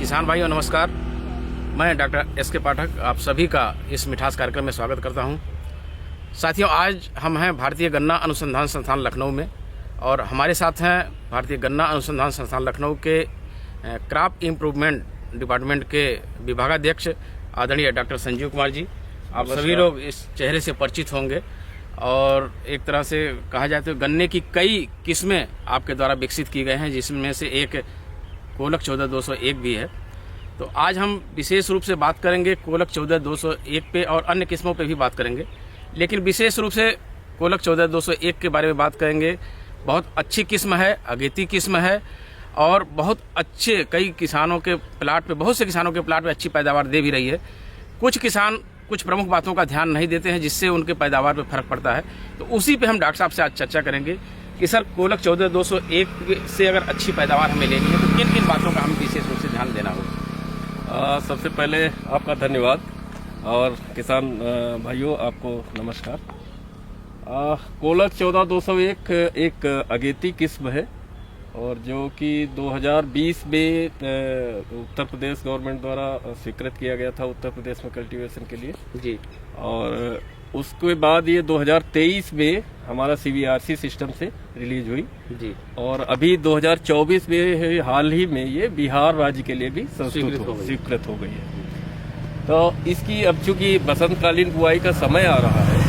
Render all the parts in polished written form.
किसान भाइयों नमस्कार। मैं डॉक्टर एस के पाठक आप सभी का इस मिठास कार्यक्रम में स्वागत करता हूं। साथियों, आज हम हैं भारतीय गन्ना अनुसंधान संस्थान लखनऊ में और हमारे साथ हैं भारतीय गन्ना अनुसंधान संस्थान लखनऊ के क्रॉप इम्प्रूवमेंट डिपार्टमेंट के विभागाध्यक्ष आदरणीय डॉक्टर संजीव कुमार जी। आप सभी लोग इस चेहरे से परिचित होंगे और एक तरह से कहा जाए तो गन्ने की कई किस्में आपके द्वारा विकसित की गए हैं, जिसमें से एक कोलक 14201 भी है। तो आज हम विशेष रूप से बात करेंगे कोलक 14201 पे और अन्य किस्मों पे भी बात करेंगे, लेकिन विशेष रूप से कोलक 14201 के बारे में बात करेंगे। बहुत अच्छी किस्म है, अगेती किस्म है और बहुत अच्छे कई किसानों के प्लाट पे, बहुत से किसानों के प्लाट पे अच्छी पैदावार दे भी रही है। कुछ किसान कुछ प्रमुख बातों का ध्यान नहीं देते हैं, जिससे उनके पैदावार पे फर्क पड़ता है। तो उसी पे हम डॉक्टर साहब से आज चर्चा करेंगे कि सर कोलक 14201 से अगर अच्छी पैदावार हमें लेनी है तो किन किन बातों का हमें विशेष रूप से ध्यान देना होगा। सबसे पहले आपका धन्यवाद और किसान भाइयों आपको नमस्कार। कोलक 14201 एक अगेती किस्म है और जो कि 2020 में उत्तर प्रदेश गवर्नमेंट द्वारा स्वीकृत किया गया था उत्तर प्रदेश में कल्टीवेशन के लिए जी। और उसके बाद ये 2023 में हमारा CBRC सिस्टम से रिलीज हुई जी। और अभी 2024 में हाल ही में ये बिहार राज्य के लिए भी स्वीकृत हो गई है। तो इसकी अब चूंकि बसंतकालीन बुआई का समय आ रहा है,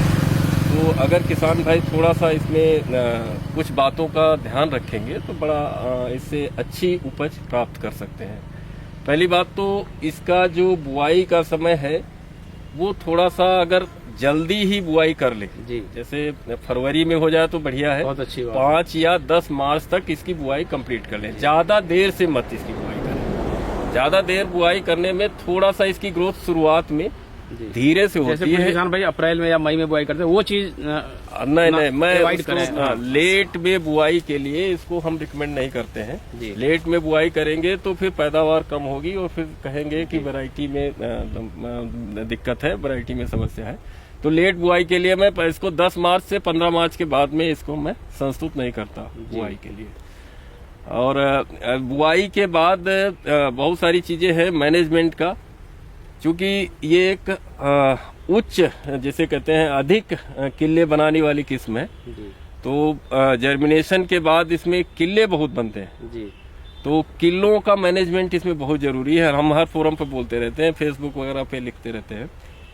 तो अगर किसान भाई थोड़ा सा इसमें कुछ बातों का ध्यान रखेंगे तो बड़ा इससे अच्छी उपज प्राप्त कर सकते हैं। पहली बात तो इसका जो बुआई का समय है वो थोड़ा सा अगर जल्दी ही बुआई कर ले जी, जैसे फरवरी में हो जाए तो बढ़िया है। बहुत अच्छी बात। 5 या 10 मार्च तक इसकी बुआई कंप्लीट कर लें। ज्यादा देर से मत इसकी बुआई करें। ज्यादा देर बुआई करने में थोड़ा सा इसकी ग्रोथ शुरुआत में धीरे से होती है। किसान भाई अप्रैल में या मई में बुआई करते हैं, वो चीज नहीं, मैं लेट में बुआई के लिए इसको हम रिकमेंड नहीं करते हैं। लेट में बुआई करेंगे तो फिर पैदावार कम होगी और फिर कहेंगे कि वैरायटी में दिक्कत है, वैरायटी में समस्या है। तो लेट बुआई के लिए मैं इसको 10 मार्च से 15 मार्च के बाद में इसको मैं संस्तुत नहीं करता बुआई के लिए। और बुआई के बाद बहुत सारी चीजें हैं मैनेजमेंट का, क्योंकि ये एक उच्च जिसे कहते हैं अधिक किले बनाने वाली किस्म है। तो जर्मिनेशन के बाद इसमें किले बहुत बनते हैं जी। तो किलों का मैनेजमेंट इसमें बहुत जरूरी है। हम हर फोरम पे बोलते रहते हैं, फेसबुक वगैरह पे लिखते रहते हैं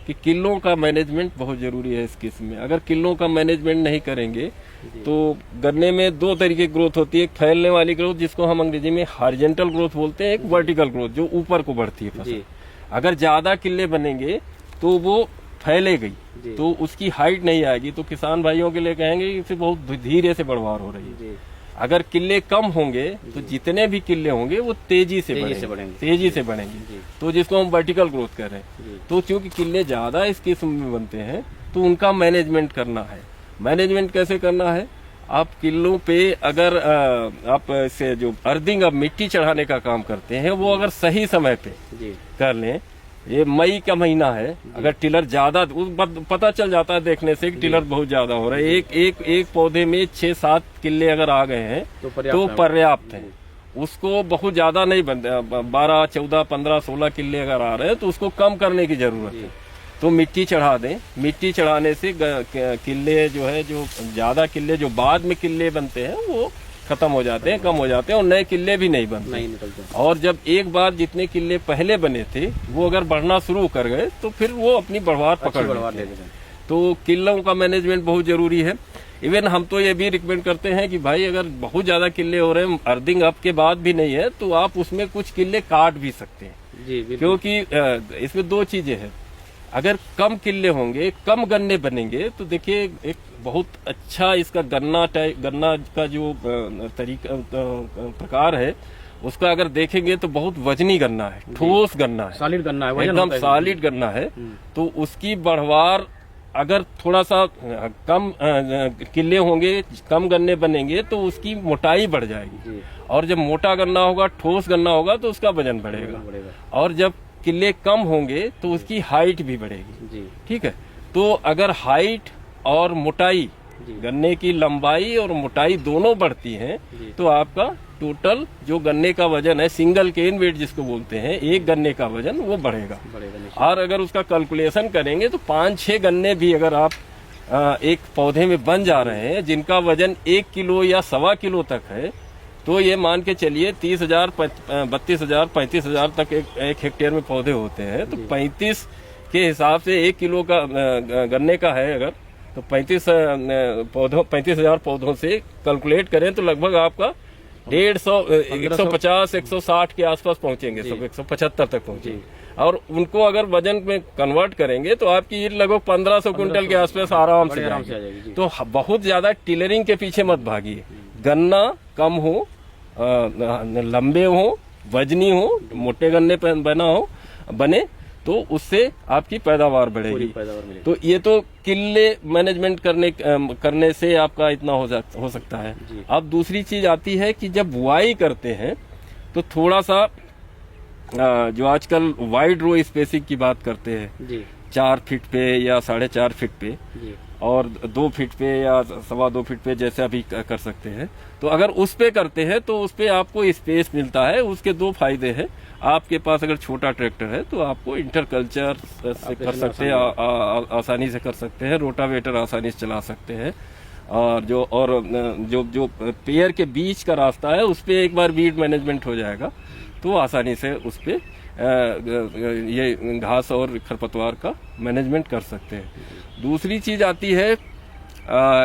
कि किलों का मैनेजमेंट बहुत जरूरी है इस किस्म में। अगर किलों का मैनेजमेंट नहीं करेंगे तो गन्ने में 2 तरीके की ग्रोथ होती है। एक फैलने वाली ग्रोथ जिसको हम अंग्रेजी में हॉरिजॉन्टल ग्रोथ बोलते हैं, एक वर्टिकल ग्रोथ जो ऊपर को बढ़ती है फसल। अगर ज्यादा किले बनेंगे तो वो फैलेगी तो उसकी हाइट नहीं आएगी। तो किसान भाइयों के लिए कहेंगे कि इसे बहुत धीरे से बढ़वार हो रही है। अगर किले कम होंगे तो जितने भी किले होंगे वो तेजी से बढ़ेंगे। तो जिसको हम वर्टिकल ग्रोथ कर रहे हैं। तो चूंकि किले ज्यादा इस किस्म में बनते हैं तो उनका मैनेजमेंट करना है। मैनेजमेंट कैसे करना है? आप किलों पे अगर आप से जो अर्थिंग अब मिट्टी चढ़ाने का काम करते हैं वो अगर सही समय पे कर लें, ये मई का महीना है, अगर टिलर ज्यादा पता चल जाता है देखने से कि टिलर बहुत ज्यादा हो रहा है। एक पौधे में 6-7 किले अगर आ गए हैं तो पर्याप्त है। उसको बहुत ज्यादा नहीं बनते, 12, 14, 15, 16 किले अगर आ रहे हैं तो उसको कम करने की जरूरत है। तो मिट्टी चढ़ा दें। मिट्टी चढ़ाने से किले जो है, जो ज्यादा किले जो बाद में किले बनते हैं वो खत्म हो जाते हैं, कम हो जाते हैं और नए किले भी नहीं बनते, नहीं निकलते। और जब एक बार जितने किले पहले बने थे वो अगर बढ़ना शुरू कर गए तो फिर वो अपनी बढ़वार पकड़ लेते हैं। तो किलों का मैनेजमेंट बहुत जरूरी है। इवन हम तो ये भी रिकमेंड करते हैं कि भाई अगर बहुत ज्यादा किले हो रहे हैं, अर्थिंग अप के बाद भी नहीं है, तो आप उसमें कुछ किले काट भी सकते हैं जी, क्योंकि इसमें 2 चीजें हैं। अगर कम किले होंगे, कम गन्ने बनेंगे तो देखिए एक बहुत अच्छा इसका गन्ना का जो तरीका प्रकार है उसका अगर देखेंगे तो बहुत वजनी गन्ना है, ठोस गन्ना है, सॉलिड गन्ना है, एकदम सॉलिड गन्ना है। तो उसकी बढ़वार अगर थोड़ा सा कम किले होंगे, कम गन्ने बनेंगे तो उसकी मोटाई बढ़ जाएगी। और जब मोटा गन्ना होगा, ठोस गन्ना होगा तो उसका वजन बढ़ेगा। और जब किले कम होंगे तो उसकी हाइट भी बढ़ेगी। ठीक है। तो अगर हाइट और मोटाई, गन्ने की लंबाई और मोटाई दोनों बढ़ती हैं तो आपका टोटल जो गन्ने का वजन है, सिंगल केन वेट जिसको बोलते हैं, एक गन्ने का वजन वो बढ़ेगा। और अगर उसका कैलकुलेशन करेंगे तो 5-6 गन्ने भी अगर आप एक पौधे में बन जा रहे हैं जिनका वजन 1 किलो या 1.25 किलो तक है, तो ये मान के चलिए 30,000, 32,000, 35,000 तक एक हेक्टेयर में पौधे होते हैं। तो 35 के हिसाब से 1 किलो का गन्ने का है अगर, तो 35,000 पौधों से कैलकुलेट करें तो लगभग आपका 150, 160 के आसपास पहुंचेंगे, सब 175 तक पहुंचेंगे। और उनको अगर वजन में कन्वर्ट करेंगे तो आपकी लगभग 1500 कुंटल के आसपास आराम से आ जाएगी। तो बहुत ज्यादा टिलरिंग के पीछे मत भागिए। गन्ना कम हो, लंबे हो, वजनी हो, मोटे गन्ने पे बने तो उससे आपकी पैदावार बढ़ेगी। तो ये तो किले मैनेजमेंट करने से आपका इतना हो सकता है। अब दूसरी चीज आती है कि जब बुआई करते हैं तो थोड़ा सा जो आजकल वाइड रो स्पेसिंग की बात करते हैं, 4 फीट पे या 4.5 फीट पे और 2 फीट पे या 2.25 फीट पे जैसे अभी कर सकते हैं। तो अगर उस पे करते हैं तो उस पे आपको स्पेस मिलता है। उसके 2 फायदे हैं। आपके पास अगर छोटा ट्रैक्टर है तो आपको इंटरकल्चर से कर सकते हैं, आसानी से कर सकते हैं, रोटावेटर आसानी से चला सकते हैं। और जो पेयर के बीच का रास्ता है उस पे एक बार वीड मैनेजमेंट हो जाएगा तो आसानी से उस पे ये घास और खरपतवार का मैनेजमेंट कर सकते हैं। दूसरी चीज आती है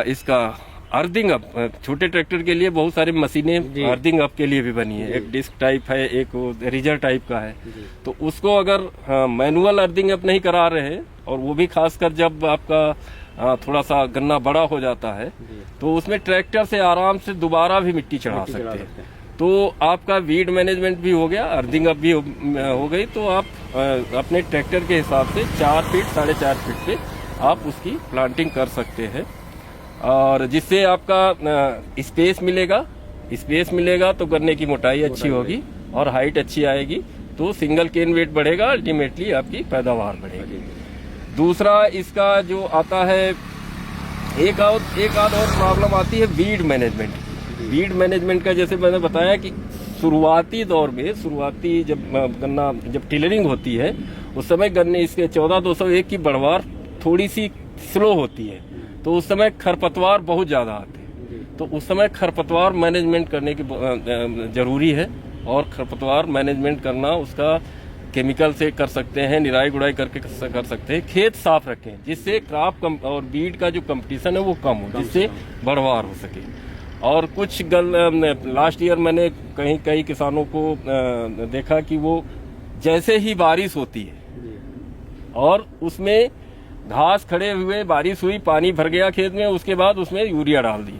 इसका अर्थिंग अप। छोटे ट्रैक्टर के लिए बहुत सारी मशीनें अर्थिंग अप के लिए भी बनी है। एक डिस्क टाइप है, एक रिजर टाइप का है। तो उसको अगर मैनुअल अर्थिंग अप नहीं करा रहे हैं, और वो भी खासकर जब आपका थोड़ा सा गन्ना बड़ा हो जाता है, तो उसमें ट्रैक्टर से आराम से दोबारा भी मिट्टी चढ़ा सकते हैं। तो आपका वीड मैनेजमेंट भी हो गया, अर्थिंग अप भी हो गई। तो आप अपने ट्रैक्टर के हिसाब से 4 फीट 4.5 फीट पे आप उसकी प्लांटिंग कर सकते हैं। और जिससे आपका स्पेस मिलेगा तो गन्ने की मोटाई अच्छी होगी और हाइट अच्छी आएगी, तो सिंगल केन वेट बढ़ेगा, अल्टीमेटली आपकी पैदावार बढ़ेगी। दूसरा इसका जो आता है, एक आध और प्रॉब्लम आती है वीड मैनेजमेंट। वीड मैनेजमेंट का जैसे मैंने बताया कि शुरुआती दौर में, जब टिलरिंग होती है उस समय गन्ने इसके 14,201 की बढ़वार थोड़ी सी स्लो होती है, तो उस समय खरपतवार बहुत ज्यादा आते हैं। तो उस समय खरपतवार मैनेजमेंट करने की जरूरी है। और खरपतवार मैनेजमेंट करना उसका केमिकल से कर सकते हैं, निराई गुड़ाई करके कर सकते हैं। खेत साफ रखें जिससे क्रॉप और बीड का जो कंपटीशन है वो कम हो, जिससे बढ़वार हो सके। और कुछ लास्ट ईयर मैंने कई किसानों को देखा कि वो जैसे ही बारिश होती है और उसमें घास खड़े हुए, बारिश हुई, पानी भर गया खेत में, उसके बाद उसमें यूरिया डाल दिए,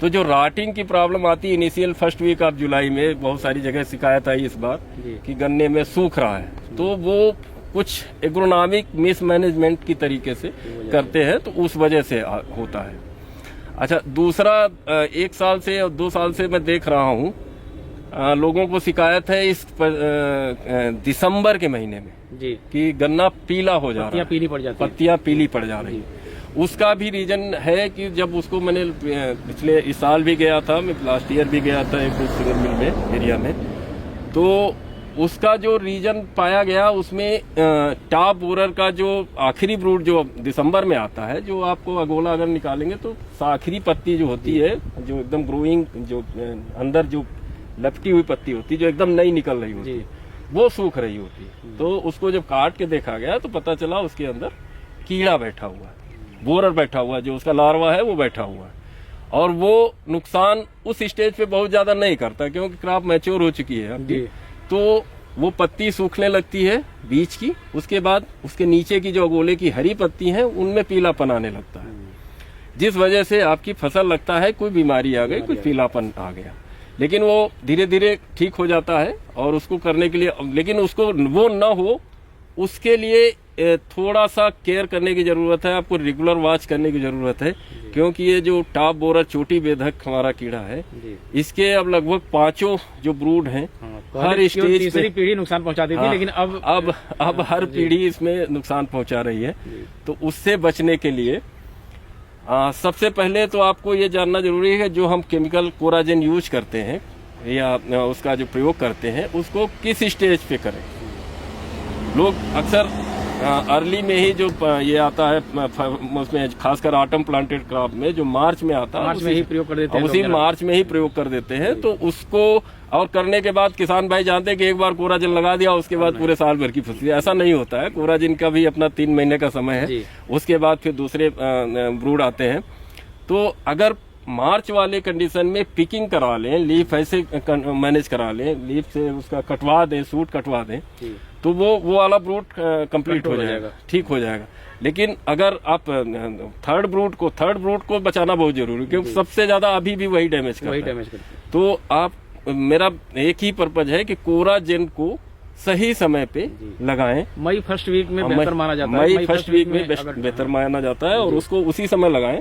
तो जो राटिंग की प्रॉब्लम आती है initial first week of July में, बहुत सारी जगह शिकायत आई इस बार कि गन्ने में सूख रहा है, तो वो कुछ एग्रोनॉमिक मिसमैनेजमेंट की तरीके से करते हैं, तो उस वजह से होता है। अच्छा, दूसरा 1 साल से और 2 साल से मैं देख रहा हूँ लोगों को शिकायत है इस दिसंबर के महीने में कि गन्ना पीला हो जा रहा है, पत्तियां पीली पड़ जा रही है। उसका भी रीजन है कि जब उसको मैंने पिछले इस साल भी गया था, मैं लास्ट ईयर भी गया था एक शुगर मिल में एरिया में, तो उसका जो रीजन पाया गया उसमें टॉप बोरर का जो आखिरी ब्रूड जो दिसंबर में आता है, जो आपको अगोला अगर निकालेंगे तो आखिरी पत्ती जो होती है, जो एकदम ग्रोइंग, जो अंदर जो लपटी हुई पत्ती होती है, जो एकदम नई निकल रही होती है, वो सूख रही होती है। तो उसको जब काट के देखा गया तो पता चला उसके अंदर कीड़ा बैठा हुआ है, बोरर बैठा हुआ है, जो उसका लार्वा है वो बैठा हुआ है। और वो नुकसान उस स्टेज पे बहुत ज्यादा नहीं करता क्योंकि क्रॉप मैच्योर हो चुकी है आपकी, तो वो पत्ती सूखने लगती है बीच की, उसके बाद उसके नीचे की जो अगोले की हरी पत्ती है उनमें पीलापन आने लगता है, जिस वजह से आपकी फसल लगता है कोई बीमारी आ गई, कोई पीलापन आ गया। लेकिन वो धीरे धीरे ठीक हो जाता है और उसको करने के लिए, लेकिन उसको वो न हो उसके लिए थोड़ा सा केयर करने की जरूरत है, आपको रेगुलर वॉच करने की जरूरत है, क्योंकि ये जो टॉप बोरर चोटी बेधक हमारा कीड़ा है, इसके अब लगभग 5 जो ब्रूड हैं हर स्टेज तीसरी पीढ़ी नुकसान पहुंचाती थी, लेकिन अब हर पीढ़ी इसमें नुकसान पहुंचा रही है। तो उससे बचने के लिए सबसे पहले तो आपको ये जानना जरूरी है, जो हम केमिकल कोराजेन यूज करते हैं या उसका जो प्रयोग करते हैं उसको किस स्टेज पे करें। लोग अक्सर अर्ली में ही जो ये आता है उसमें खासकर ऑटम प्लांटेड क्रॉप में जो मार्च में आता है मार्च में ही प्रयोग कर देते हैं, उसी मार्च में ही प्रयोग कर देते हैं। तो उसको और करने के बाद किसान भाई जानते हैं कि एक बार कोराजिन लगा दिया उसके बाद पूरे साल भर की फसल। ऐसा नहीं होता है, कोराजिन का भी अपना 3 महीने का समय है, उसके बाद फिर दूसरे ब्रूड आते हैं। तो अगर मार्च वाले कंडीशन में पिकिंग करवा लें, लीफ ऐसे मैनेज करा लें, लीफ से उसका कटवा दें, सूट कटवा दें, तो वो वाला ब्रूड कंप्लीट हो जाएगा, ठीक हो जाएगा। लेकिन अगर आप थर्ड ब्रूड को बचाना बहुत जरूरी है, क्योंकि सबसे ज्यादा अभी भी वही डैमेज करता है। तो आप मेरा एक ही पर्पज है कि कोराजिन को सही समय पे लगाएं। मई फर्स्ट वीक में बेहतर माना जाता है, मई फर्स्ट वीक में बेहतर माना जाता है, और उसको उसी समय लगाएं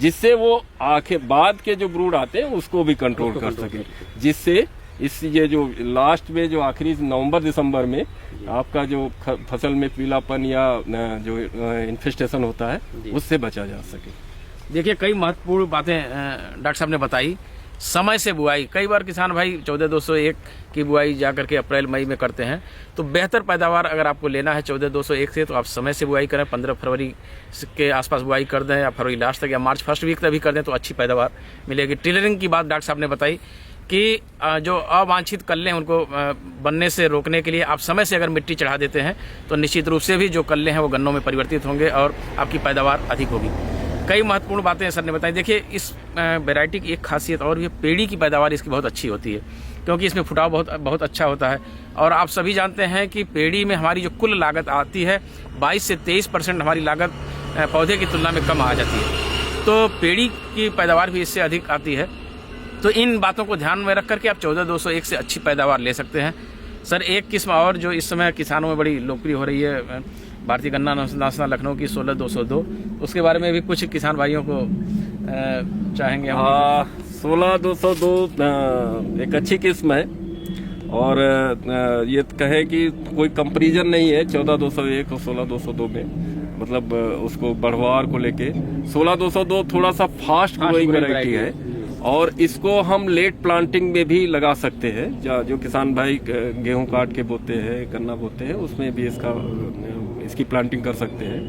जिससे वो आखिर बाद के जो ब्रूड आते हैं उसको भी कंट्रोल कर सके, जिससे इस ये जो लास्ट में जो आखिरी नवंबर दिसंबर में आपका जो फसल में पीलापन या जो इन्फेस्टेशन होता है उससे बचा जा सके। देखिए, कई महत्वपूर्ण बातें डॉक्टर साहब ने बताई। समय से बुआई, कई बार किसान भाई 14-201 की बुआई जाकर के अप्रैल मई में करते हैं, तो बेहतर पैदावार अगर आपको लेना है 14-201 से तो आप समय से बुआई करें। 15 फरवरी के आसपास बुआई कर दें, या फरवरी लास्ट तक या मार्च फर्स्ट वीक तक भी कर दें तो अच्छी पैदावार मिलेगी। टिलरिंग की बात डॉक्टर साहब ने बताई कि जो अवांछित कल्ले उनको बनने से रोकने के लिए आप समय से अगर मिट्टी चढ़ा देते हैं तो निश्चित रूप से भी जो कल्ले हैं वो गन्नों में परिवर्तित होंगे और आपकी पैदावार अधिक होगी। कई महत्वपूर्ण बातें सर ने बताई। देखिए, इस वैरायटी की एक खासियत और भी है, पेड़ी की पैदावार इसकी बहुत अच्छी होती है, क्योंकि इसमें फुटाव बहुत अच्छा होता है। और आप सभी जानते हैं कि पेड़ी में हमारी जो कुल लागत आती है 22 से 23% हमारी लागत पौधे की तुलना में कम आ जाती है, तो पेड़ी की पैदावार भी इससे अधिक आती है। तो इन बातों को ध्यान में रख करके आप 14-201 से अच्छी पैदावार ले सकते हैं। सर, एक किस्म और जो इस समय किसानों में बड़ी लोकप्रिय हो रही है, भारतीय गन्ना अनुसंधान लखनऊ की 16-202, उसके बारे में भी कुछ किसान भाइयों को चाहेंगे हम। 16-202 एक अच्छी किस्म है, और ये कहे कि कोई कंपैरिजन नहीं है 14-201 और 16-202 में, मतलब उसको बढ़वार को लेके 16-202 थोड़ा सा फास्ट ग्रोइंग वैरायटी है, और इसको हम लेट प्लांटिंग में भी लगा सकते हैं। जो किसान भाई गेहूं काट के बोते हैं, गन्ना बोते हैं, उसमें भी इसकी प्लांटिंग कर सकते हैं।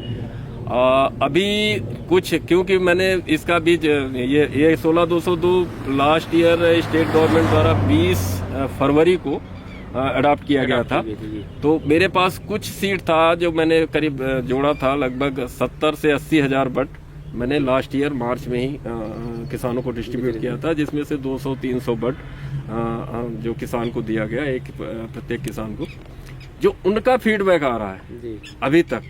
अभी कुछ, क्योंकि मैंने इसका बीज ये 16-202 लास्ट ईयर स्टेट गवर्नमेंट द्वारा 20 फरवरी को अडॉप्ट किया गया था, तो मेरे पास कुछ सीड था जो मैंने करीब जोड़ा था, लगभग 70 से 80 हजार बट मैंने लास्ट ईयर मार्च में ही किसानों को डिस्ट्रीब्यूट किया था, जिसमें से 200-300 बट जो किसान को दिया गया, एक प्रत्येक किसान को। जो उनका फीडबैक आ रहा है अभी तक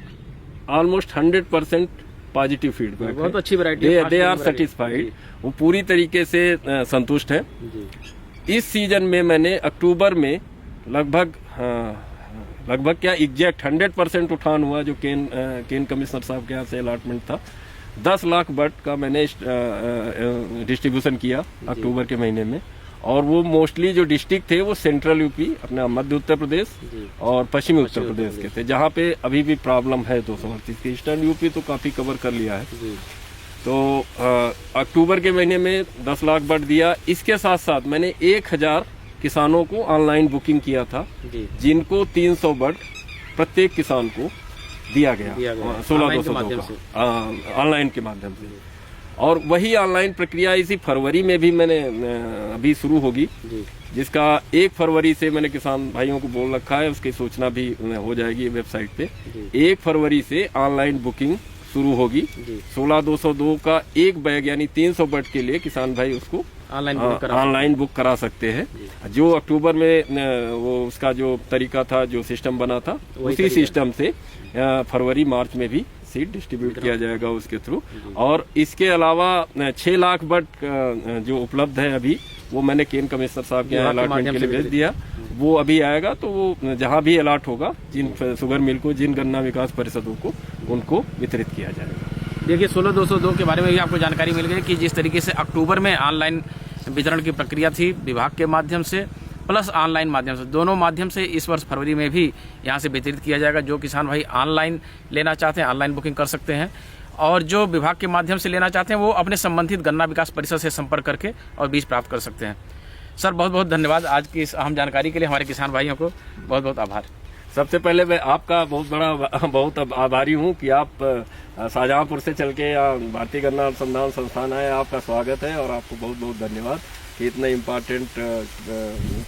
ऑलमोस्ट 100% पॉजिटिव फीडबैक, बहुत अच्छी वैरायटी, दे आर सेटिस्फाइड, वो पूरी तरीके से संतुष्ट है। इस सीजन में मैंने अक्टूबर में लगभग क्या एग्जैक्ट 100% उठान हुआ, जो केन कमिश्नर साहब के यहाँ से अलॉटमेंट था। 10 लाख बट का मैंने डिस्ट्रीब्यूशन किया अक्टूबर के महीने में, और वो मोस्टली जो डिस्ट्रिक्ट थे वो सेंट्रल यूपी, अपना मध्य उत्तर प्रदेश और पश्चिमी उत्तर प्रदेश के थे, जहाँ पे अभी भी प्रॉब्लम है 238 की। ईस्टर्न यूपी तो काफी कवर कर लिया है। तो अक्टूबर के महीने में 10 लाख बट दिया। इसके साथ साथ मैंने 1000 किसानों को ऑनलाइन बुकिंग किया था, जिनको 300 बट प्रत्येक किसान को दिया गया 16-202 का ऑनलाइन के माध्यम से। और वही ऑनलाइन प्रक्रिया इसी फरवरी में भी मैंने अभी शुरू होगी, जिसका 1 फरवरी से मैंने किसान भाइयों को बोल रखा है, उसकी सूचना भी हो जाएगी वेबसाइट पे। 1 फरवरी से ऑनलाइन बुकिंग शुरू होगी। 16-202 का एक बैग यानी 300 बट के लिए किसान भाई उसको ऑनलाइन बुक करा सकते हैं। जो अक्टूबर में वो उसका जो तरीका था, जो सिस्टम बना था, उसी सिस्टम से फरवरी मार्च में भी सीड डिस्ट्रीब्यूट किया जाएगा उसके थ्रू। और इसके अलावा 6 लाख बट जो उपलब्ध है अभी, वो मैंने केन कमिश्नर साहब के अलॉटमेंट के लिए भेज दिया। वो अभी आएगा तो वो जहां भी अलॉट होगा, जिन शुगर मिल को, जिन गन्ना विकास परिषदों को, उनको वितरित किया जाएगा। देखिए, 16-202 के बारे में भी आपको जानकारी मिल गई कि जिस तरीके से अक्टूबर में ऑनलाइन वितरण की प्रक्रिया थी विभाग के माध्यम से प्लस ऑनलाइन माध्यम से, दोनों माध्यम से इस वर्ष फरवरी में भी यहाँ से वितरित किया जाएगा। जो किसान भाई ऑनलाइन लेना चाहते हैं ऑनलाइन बुकिंग कर सकते हैं, और जो विभाग के माध्यम से लेना चाहते हैं वो अपने संबंधित गन्ना विकास परिषद से संपर्क करके और बीज प्राप्त कर सकते हैं। सर बहुत बहुत धन्यवाद आज की इस अहम जानकारी के लिए। हमारे किसान भाइयों को बहुत बहुत आभार। सबसे पहले मैं आपका बहुत आभारी हूँ कि आप शाहजहांपुर से चल के यहाँ भारतीय गन्ना अनुसंधान संस्थान आए। आपका स्वागत है और आपको बहुत बहुत धन्यवाद कि इतने इम्पोर्टेंट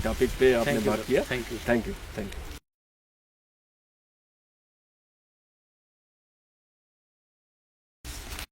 टॉपिक पे आपने बात किया। Thank you. Thank you.